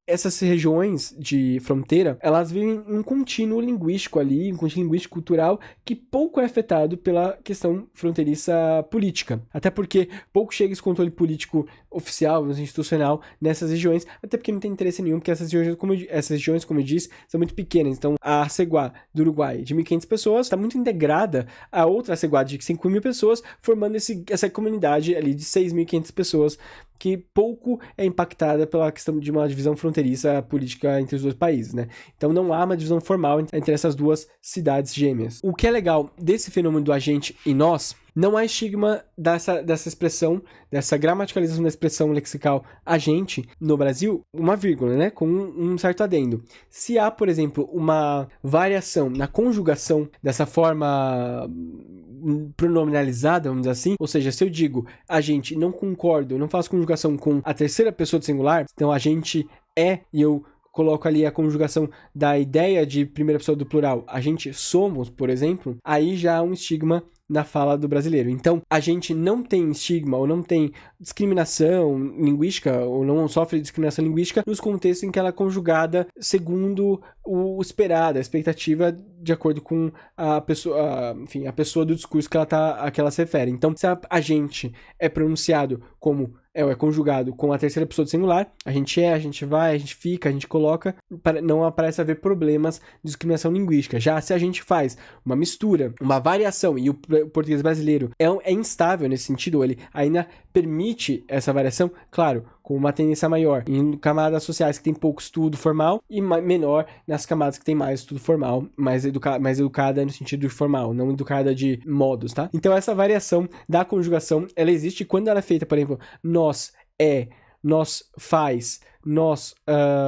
essas regiões de fronteira, elas vivem um contínuo linguístico ali, um contínuo linguístico cultural, que pouco é afetado pela questão fronteiriça política. Até porque pouco chega esse controle político oficial, institucional, nessas regiões, até porque não tem interesse nenhum, porque essas regiões, como eu disse, são muito pequenas. Então, a Aceguá do Uruguai, de 1.500 pessoas, está muito integrada a outra Aceguá de 5 mil pessoas, formando essa comunidade ali de 6.500 pessoas, que pouco é impactada pela questão de uma divisão fronteiriça política entre os dois países, né? Então não há uma divisão formal entre essas duas cidades gêmeas. O que é legal desse fenômeno do agente e nós, não há estigma dessa expressão, dessa gramaticalização da expressão lexical agente no Brasil, uma vírgula, né? Com um certo adendo. Se há, por exemplo, uma variação na conjugação dessa forma pronominalizada, vamos dizer assim, ou seja, se eu digo a gente não concordo, eu não faço conjugação com a terceira pessoa do singular, então a gente é, e eu coloco ali a conjugação da ideia de primeira pessoa do plural, a gente somos, por exemplo, aí já há um estigma na fala do brasileiro. Então, a gente não tem estigma ou não tem discriminação linguística ou não sofre discriminação linguística nos contextos em que ela é conjugada segundo o esperado, a expectativa de acordo com a pessoa, enfim, a pessoa do discurso a que ela se refere. Então, se a gente é pronunciado como é conjugado com a terceira pessoa do singular, a gente vai, a gente fica, a gente coloca, não parece haver problemas de discriminação linguística. Já se a gente faz uma mistura, uma variação, e o português brasileiro é instável nesse sentido, ele ainda permite essa variação, claro, com uma tendência maior em camadas sociais que tem pouco estudo formal e menor nas camadas que tem mais estudo formal, mais educada no sentido formal, não educada de modos, tá? Então essa variação da conjugação, ela existe quando ela é feita, por exemplo, nós faz, nós,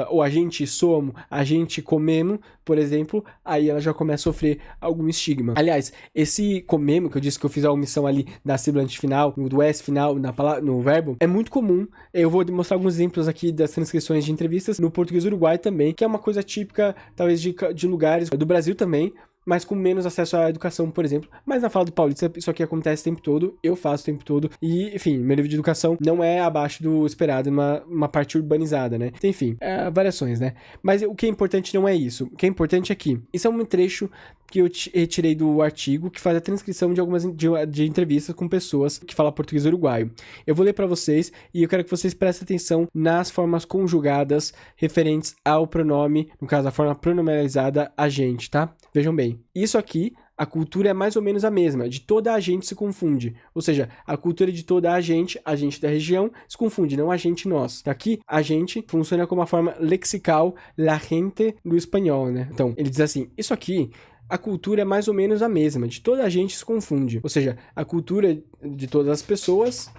ou a gente somos, a gente comemos, por exemplo, aí ela já começa a sofrer algum estigma. Aliás, esse comemos, que eu disse que eu fiz a omissão ali da sílaba antefinal, do S final, no verbo, é muito comum. Eu vou mostrar alguns exemplos aqui das transcrições de entrevistas no português uruguai também, que é uma coisa típica, talvez, de lugares do Brasil também, mas com menos acesso à educação, por exemplo. Mas na fala do paulista, isso aqui acontece o tempo todo, eu faço o tempo todo, e, enfim, meu nível de educação não é abaixo do esperado numa parte urbanizada, né? Então, enfim, variações, né? Mas o que é importante não é isso. O que é importante é que isso é um trecho que eu retirei do artigo que faz a transcrição de algumas de entrevistas com pessoas que falam português uruguaio. Eu vou ler para vocês e eu quero que vocês prestem atenção nas formas conjugadas referentes ao pronome, no caso, a forma pronominalizada a gente, tá? Vejam bem. Isso aqui, a cultura é mais ou menos a mesma, de toda a gente se confunde. Ou seja, a cultura de toda a gente da região, se confunde, não a gente nós. Aqui, a gente funciona como a forma lexical la gente do espanhol, né? Então, ele diz assim, isso aqui, a cultura é mais ou menos a mesma, de toda a gente se confunde. Ou seja, a cultura de todas as pessoas,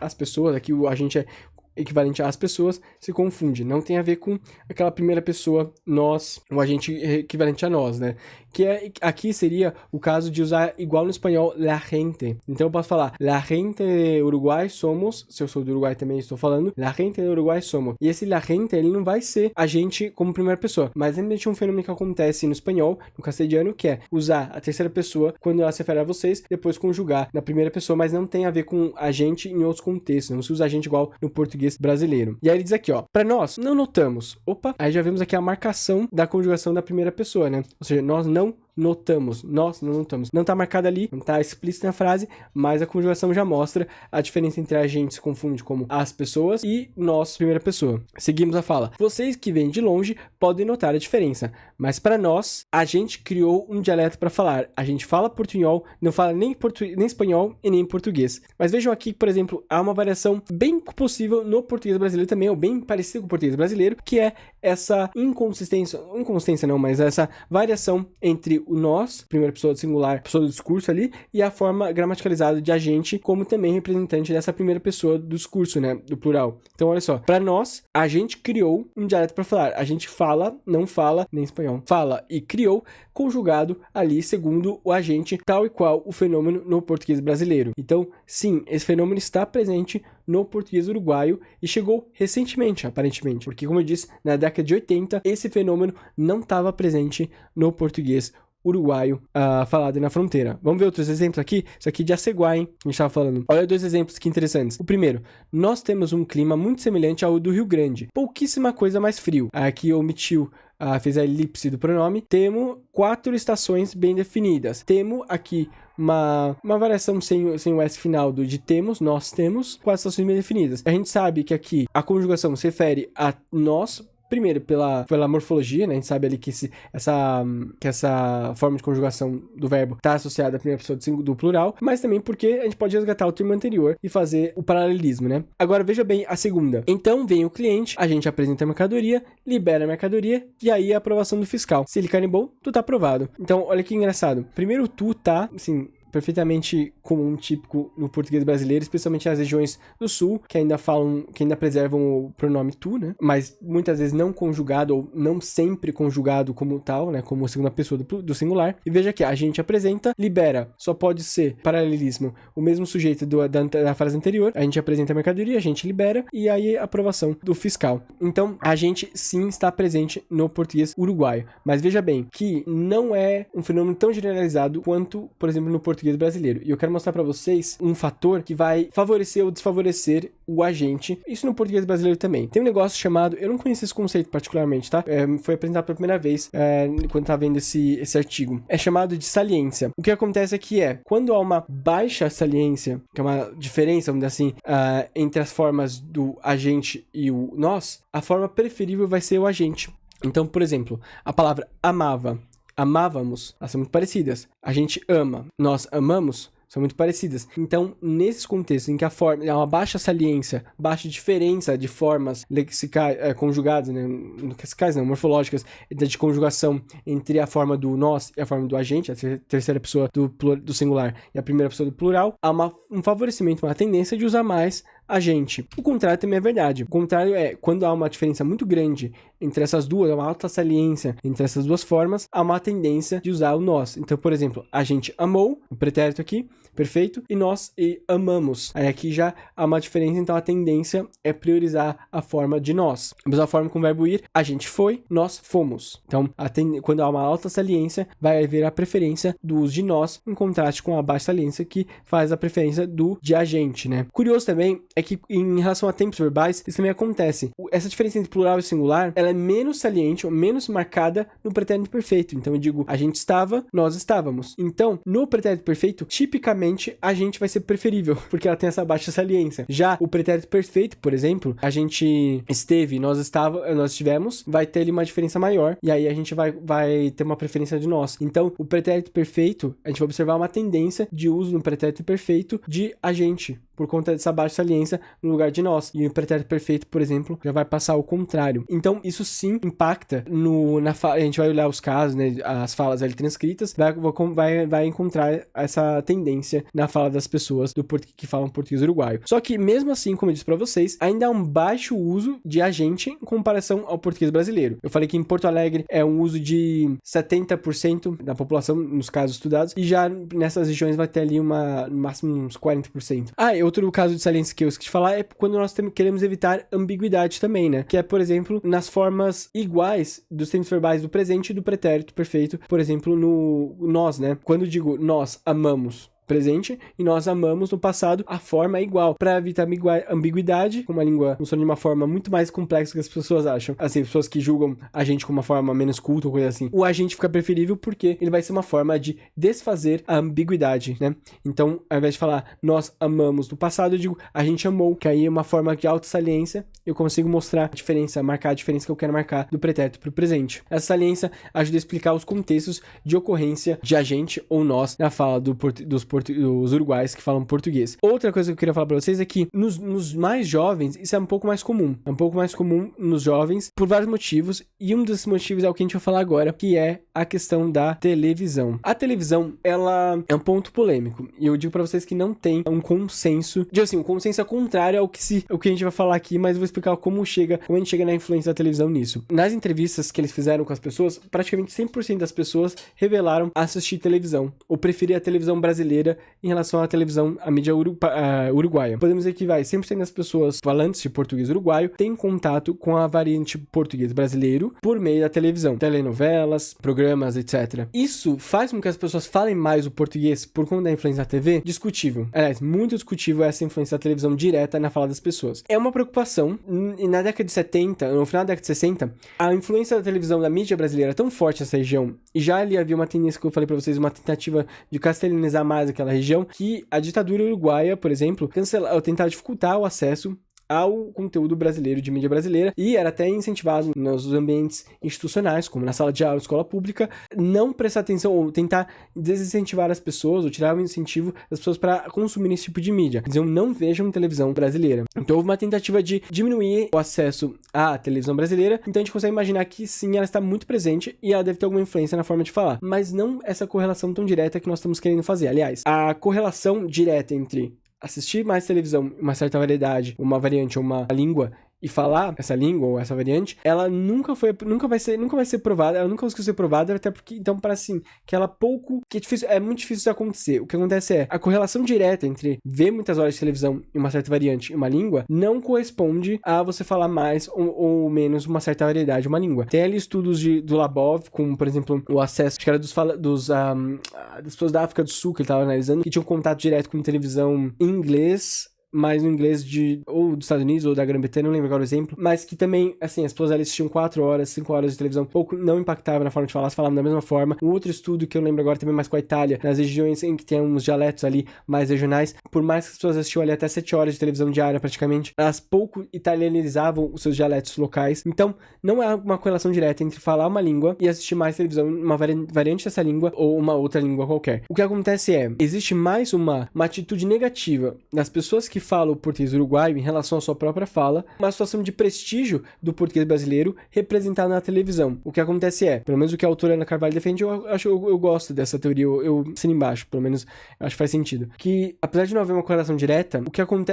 aqui a gente é equivalente às pessoas, se confunde. Não tem a ver com aquela primeira pessoa, nós, o agente equivalente a nós, né? Que aqui seria o caso de usar igual no espanhol, la gente. Então eu posso falar, la gente uruguai somos, se eu sou do Uruguai também estou falando, la gente uruguai somos. E esse la gente, ele não vai ser a gente como primeira pessoa, mas realmente é um fenômeno que acontece no espanhol, no castelhano, que é usar a terceira pessoa quando ela se refere a vocês, depois conjugar na primeira pessoa, mas não tem a ver com a gente em outros contextos, não se usa a gente igual no português brasileiro. E aí ele diz aqui, ó, para nós, não notamos. Opa, aí já vemos aqui a marcação da conjugação da primeira pessoa, né? Ou seja, nós não notamos, nós não notamos. Não tá marcado ali, não tá explícito na frase, mas a conjugação já mostra a diferença entre a gente se confunde como as pessoas e nós, primeira pessoa. Seguimos a fala. Vocês que vêm de longe podem notar a diferença, mas para nós, a gente criou um dialeto para falar. A gente fala portunhol, não fala nem espanhol e nem português. Mas vejam aqui, por exemplo, há uma variação bem possível no português brasileiro também, ou bem parecido com o português brasileiro, que é essa inconsistência não, mas essa variação entre o nós, primeira pessoa do singular, pessoa do discurso ali, e a forma gramaticalizada de a gente, como também representante dessa primeira pessoa do discurso, né, do plural. Então, olha só, para nós, a gente criou um dialeto para falar. A gente fala, não fala nem espanhol. Fala e criou, conjugado ali segundo o agente, tal e qual o fenômeno no português brasileiro. Então, sim, esse fenômeno está presente no português uruguaio e chegou recentemente, aparentemente, porque, como eu disse, na década de 80, esse fenômeno não estava presente no português uruguaio falado na fronteira. Vamos ver outros exemplos aqui? Isso aqui de Aceguá, hein? A gente estava falando. Olha dois exemplos que interessantes. O primeiro, nós temos um clima muito semelhante ao do Rio Grande. Pouquíssima coisa mais frio. Aqui omitiu, fez a elipse do pronome. Temos 4 estações bem definidas. Temos aqui uma variação sem o S final de temos, nós temos 4 estações bem definidas. A gente sabe que aqui a conjugação se refere a nós, primeiro, pela morfologia, né? A gente sabe ali que essa forma de conjugação do verbo está associada à primeira pessoa do plural, mas também porque a gente pode resgatar o termo anterior e fazer o paralelismo, né? Agora, veja bem a segunda. Então, vem o cliente, a gente apresenta a mercadoria, libera a mercadoria, e aí a aprovação do fiscal. Se ele carimbou, tu tá aprovado. Então, olha que engraçado. Primeiro, tu tá, assim, perfeitamente comum, típico no português brasileiro, especialmente nas regiões do sul, que ainda preservam o pronome tu, né? Mas muitas vezes não conjugado ou não sempre conjugado como tal, né? Como segunda pessoa do singular. E veja que a gente apresenta, libera. Só pode ser paralelismo o mesmo sujeito da frase anterior. A gente apresenta a mercadoria, a gente libera e aí a aprovação do fiscal. Então, a gente sim está presente no português uruguaio. Mas veja bem que não é um fenômeno tão generalizado quanto, por exemplo, no português português brasileiro. E eu quero mostrar pra vocês um fator que vai favorecer ou desfavorecer o agente. Isso no português brasileiro também. Tem um negócio chamado, eu não conheço esse conceito particularmente, tá? Foi apresentado pela primeira vez quando tava vendo esse artigo. É chamado de saliência. O que acontece aqui quando há uma baixa saliência, que é uma diferença, vamos dizer assim, entre as formas do agente e o nós, a forma preferível vai ser o agente. Então, por exemplo, a palavra amava, amávamos, elas são muito parecidas. A gente ama, nós amamos, são muito parecidas. Então, nesses contextos em que a forma há uma baixa saliência, baixa diferença de formas lexicais, conjugadas, né? Lexicais não, morfológicas, de conjugação entre a forma do nós e a forma do agente, a terceira pessoa do singular e a primeira pessoa do plural, há um favorecimento, uma tendência de usar mais agente. O contrário também é verdade. O contrário quando há uma diferença muito grande entre essas duas, uma alta saliência entre essas duas formas, há uma tendência de usar o nós. Então, por exemplo, a gente amou, o pretérito aqui, perfeito, e nós amamos. Aí aqui já há uma diferença, então a tendência é priorizar a forma de nós. Da mesma forma com o verbo ir, a gente foi, nós fomos. Então, quando há uma alta saliência, vai haver a preferência do uso de nós, em contraste com a baixa saliência, que faz a preferência de agente, né? Curioso também é que em relação a tempos verbais, isso também acontece. Essa diferença entre plural e singular, ela é menos saliente ou menos marcada no pretérito perfeito. Então eu digo, a gente estava, nós estávamos. Então, no pretérito perfeito, tipicamente a gente vai ser preferível, porque ela tem essa baixa saliência. Já o pretérito perfeito, por exemplo, a gente esteve, nós estivemos, vai ter ali uma diferença maior, e aí a gente vai ter uma preferência de nós. Então, o pretérito perfeito, a gente vai observar uma tendência de uso no pretérito perfeito de agente, por conta dessa baixa saliência no lugar de nós. E o pretérito perfeito, por exemplo, já vai passar ao contrário. Então, isso sim impacta a gente vai olhar os casos, né, as falas ali transcritas, vai encontrar essa tendência na fala das pessoas que falam português uruguaio. Só que, mesmo assim, como eu disse pra vocês, ainda há um baixo uso de agente em comparação ao português brasileiro. Eu falei que em Porto Alegre é um uso de 70% da população, nos casos estudados, e já nessas regiões vai ter ali no máximo uns 40%. Outro caso de saliência que eu esqueci de falar é quando nós queremos evitar ambiguidade também, né? Que é, por exemplo, nas formas iguais dos tempos verbais do presente e do pretérito perfeito, por exemplo, no nós, né? Quando eu digo nós amamos presente e nós amamos no passado, a forma é igual, para evitar ambiguidade, como a língua funciona de uma forma muito mais complexa que as pessoas acham. Assim, pessoas que julgam a gente como uma forma menos culta ou coisa assim. O agente fica preferível porque ele vai ser uma forma de desfazer a ambiguidade, né? Então, ao invés de falar nós amamos no passado, eu digo a gente amou, que aí é uma forma de alta saliência, eu consigo mostrar a diferença, marcar a diferença que eu quero marcar do pretérito para o presente. Essa saliência ajuda a explicar os contextos de ocorrência de agente ou nós na fala dos uruguaios que falam português. Outra coisa que eu queria falar pra vocês é que nos mais jovens, isso é um pouco mais comum. É um pouco mais comum nos jovens por vários motivos, e um desses motivos é o que a gente vai falar agora, que é a questão da televisão. A televisão, ela é um ponto polêmico, e eu digo pra vocês que não tem um consenso, um consenso é contrário ao que a gente vai falar aqui, mas eu vou explicar como a gente chega na influência da televisão nisso. Nas entrevistas que eles fizeram com as pessoas, praticamente 100% das pessoas revelaram assistir televisão, ou preferir a televisão brasileira em relação à televisão, à mídia uruguaia. Podemos dizer que 100% das pessoas falantes de português uruguaio têm contato com a variante português brasileiro por meio da televisão, telenovelas, programas, etc. Isso faz com que as pessoas falem mais o português por conta da influência da TV? Discutível. Aliás, muito discutível essa influência da televisão direta na fala das pessoas. É uma preocupação, e na década de 70, no final da década de 60, a influência da televisão da mídia brasileira é tão forte nessa região, e já ali havia uma tendência que eu falei pra vocês, uma tentativa de castelinizar mais aquela região, que a ditadura uruguaia, por exemplo, tentava dificultar o acesso ao conteúdo brasileiro, de mídia brasileira, e era até incentivado nos ambientes institucionais, como na sala de aula, escola pública, não prestar atenção ou tentar desincentivar as pessoas, ou tirar o incentivo das pessoas para consumir esse tipo de mídia. Diziam, não vejam televisão brasileira. Então houve uma tentativa de diminuir o acesso à televisão brasileira, então a gente consegue imaginar que sim, ela está muito presente e ela deve ter alguma influência na forma de falar, mas não essa correlação tão direta que nós estamos querendo fazer. Aliás, a correlação direta entre assistir mais televisão, uma certa variedade, uma variante ou uma língua, e falar essa língua ou essa variante, ela nunca vai ser provada, ela nunca conseguiu ser provada, até porque, então, para assim, que ela é muito difícil isso acontecer. O que acontece é, a correlação direta entre ver muitas horas de televisão em uma certa variante em uma língua não corresponde a você falar mais ou menos uma certa variedade de uma língua. Tem ali estudos do Labov, com, por exemplo, o acesso, acho que era das pessoas da África do Sul que ele estava analisando, que tinham contato direto com televisão em inglês, mas no inglês ou dos Estados Unidos ou da Grã-Bretanha, não lembro agora o exemplo, mas que também, assim, as pessoas ali assistiam 4 horas, 5 horas de televisão, pouco não impactava na forma de falar, se falavam da mesma forma. Um outro estudo que eu lembro agora também mais com a Itália, nas regiões em que tem uns dialetos ali mais regionais, por mais que as pessoas assistiam ali até 7 horas de televisão diária praticamente, elas pouco italianizavam os seus dialetos locais. Então, não há uma correlação direta entre falar uma língua e assistir mais televisão, uma variante dessa língua ou uma outra língua qualquer. O que acontece é, existe mais uma atitude negativa das pessoas que falam o português uruguaio em relação à sua própria fala, uma situação de prestígio do português brasileiro representado na televisão. O que acontece é, pelo menos o que a autora Ana Carvalho defende, eu gosto dessa teoria, eu assino embaixo, pelo menos eu acho que faz sentido. Que, apesar de não haver uma correlação direta,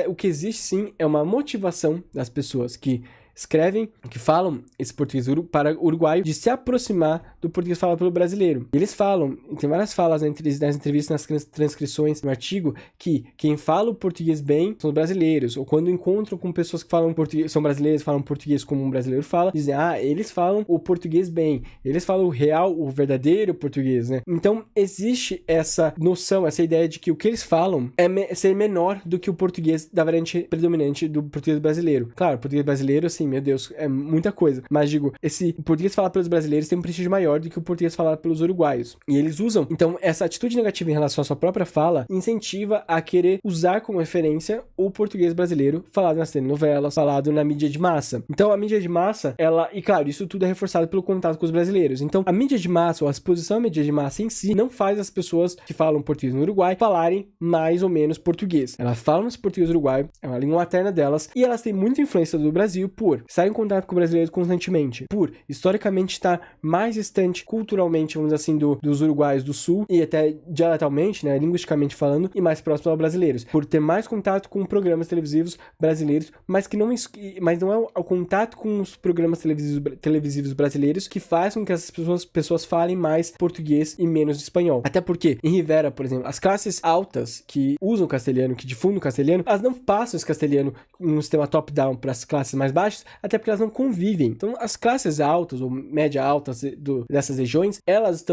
o que existe sim é uma motivação das pessoas que escrevem, que falam esse português para uruguaio, de se aproximar do português falado pelo brasileiro. E eles falam, tem várias falas nas entrevistas, nas transcrições no artigo, que quem fala o português bem são os brasileiros, ou quando encontram com pessoas que falam português, são brasileiros, falam português como um brasileiro fala, dizem, eles falam o português bem, eles falam o real, o verdadeiro português, né? Então, existe essa noção, essa ideia de que o que eles falam é ser menor do que o português da variante predominante do português brasileiro. Claro, o português brasileiro, assim, meu Deus, é muita coisa. Mas digo, o português falado pelos brasileiros tem um prestígio maior do que o português falado pelos uruguaios. E eles usam, então, essa atitude negativa em relação à sua própria fala incentiva a querer usar como referência o português brasileiro falado nas telenovelas, falado na mídia de massa. Então, a mídia de massa, e claro, isso tudo é reforçado pelo contato com os brasileiros. Então, a mídia de massa, ou a exposição à mídia de massa em si, não faz as pessoas que falam português no Uruguai falarem mais ou menos português. Elas falam esse português uruguaio, é uma língua materna delas, e elas têm muita influência do Brasil por estar em contato com o brasileiro constantemente, por historicamente estar mais distante culturalmente, vamos dizer assim, dos uruguaios do sul, e até dialetalmente, né, linguisticamente falando, e mais próximo aos brasileiros, por ter mais contato com programas televisivos brasileiros, mas não é o contato com os programas televisivos brasileiros que faz com que essas pessoas falem mais português e menos espanhol. Até porque, em Rivera, por exemplo, as classes altas que usam o castelhano, que difundem o castelhano, elas não passam esse castelhano num sistema top-down para as classes mais baixas, até porque elas não convivem. Então, as classes altas ou média altas dessas regiões, elas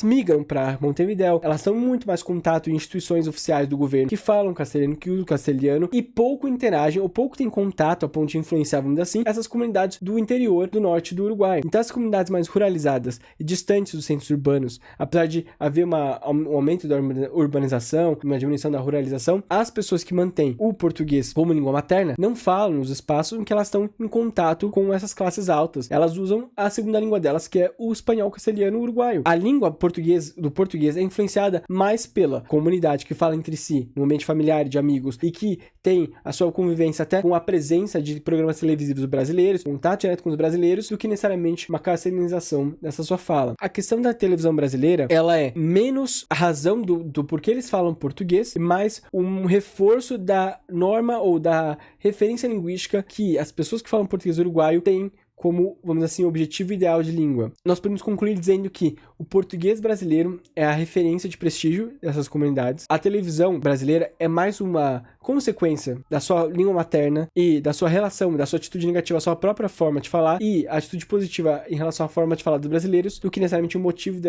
migram para Montevidéu, elas têm muito mais contato em instituições oficiais do governo que falam castelhano, que usam castelhano, e pouco interagem ou pouco têm contato a ponto de influenciar, vamos dizer assim, essas comunidades do interior do norte do Uruguai. Então, as comunidades mais ruralizadas e distantes dos centros urbanos, apesar de haver um aumento da urbanização, uma diminuição da ruralização, as pessoas que mantêm o português como língua materna não falam nos espaços em que elas estão em contato com essas classes altas. Elas usam a segunda língua delas, que é o espanhol, castelhano, uruguaio. A língua do português é influenciada mais pela comunidade que fala entre si, no ambiente familiar e de amigos, e que tem a sua convivência até com a presença de programas televisivos brasileiros, contato direto com os brasileiros, do que necessariamente uma castelhanização dessa sua fala. A questão da televisão brasileira, ela é menos a razão do porquê eles falam português, mais um reforço da norma ou da referência linguística que as pessoas que falam português uruguaio têm como, vamos dizer assim, objetivo ideal de língua. Nós podemos concluir dizendo que o português brasileiro é a referência de prestígio dessas comunidades. A televisão brasileira é mais uma consequência da sua língua materna e da sua relação, da sua atitude negativa, a sua própria forma de falar, e a atitude positiva em relação à forma de falar dos brasileiros, do que necessariamente o motivo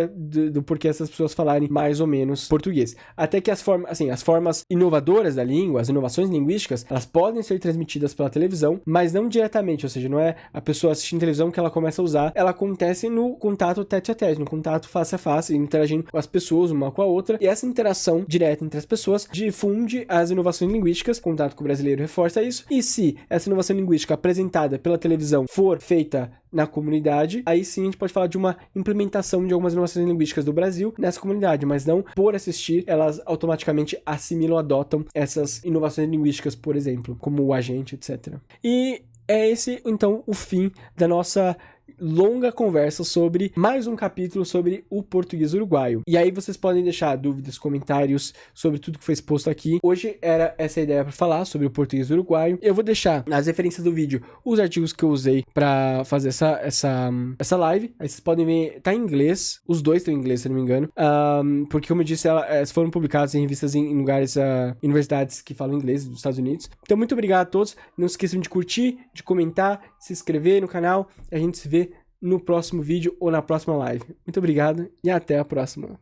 do porquê essas pessoas falarem mais ou menos português. Até que as formas inovadoras da língua, as inovações linguísticas, elas podem ser transmitidas pela televisão, mas não diretamente, ou seja, não é a pessoa assistindo televisão que ela começa a usar, ela acontece no contato tete a tete, no contato face a face, interagindo com as pessoas uma com a outra, e essa interação direta entre as pessoas difunde as inovações linguísticas, contato com o brasileiro reforça isso, e se essa inovação linguística apresentada pela televisão for feita na comunidade, aí sim a gente pode falar de uma implementação de algumas inovações linguísticas do Brasil nessa comunidade, mas não por assistir, elas automaticamente assimilam, adotam essas inovações linguísticas, por exemplo, como o agente, etc. E é esse, então, o fim da nossa longa conversa sobre mais um capítulo sobre o português uruguaio. E aí vocês podem deixar dúvidas, comentários sobre tudo que foi exposto aqui. Hoje era essa a ideia para falar sobre o português uruguaio. Eu vou deixar nas referências do vídeo os artigos que eu usei para fazer essa live. Aí vocês podem ver, tá em inglês, os dois estão em inglês, se não me engano. Porque, como eu disse, elas foram publicadas em revistas em lugares, universidades que falam inglês dos Estados Unidos. Então, muito obrigado a todos. Não se esqueçam de curtir, de comentar, se inscrever no canal. A gente se vê no próximo vídeo ou na próxima live. Muito obrigado e até a próxima.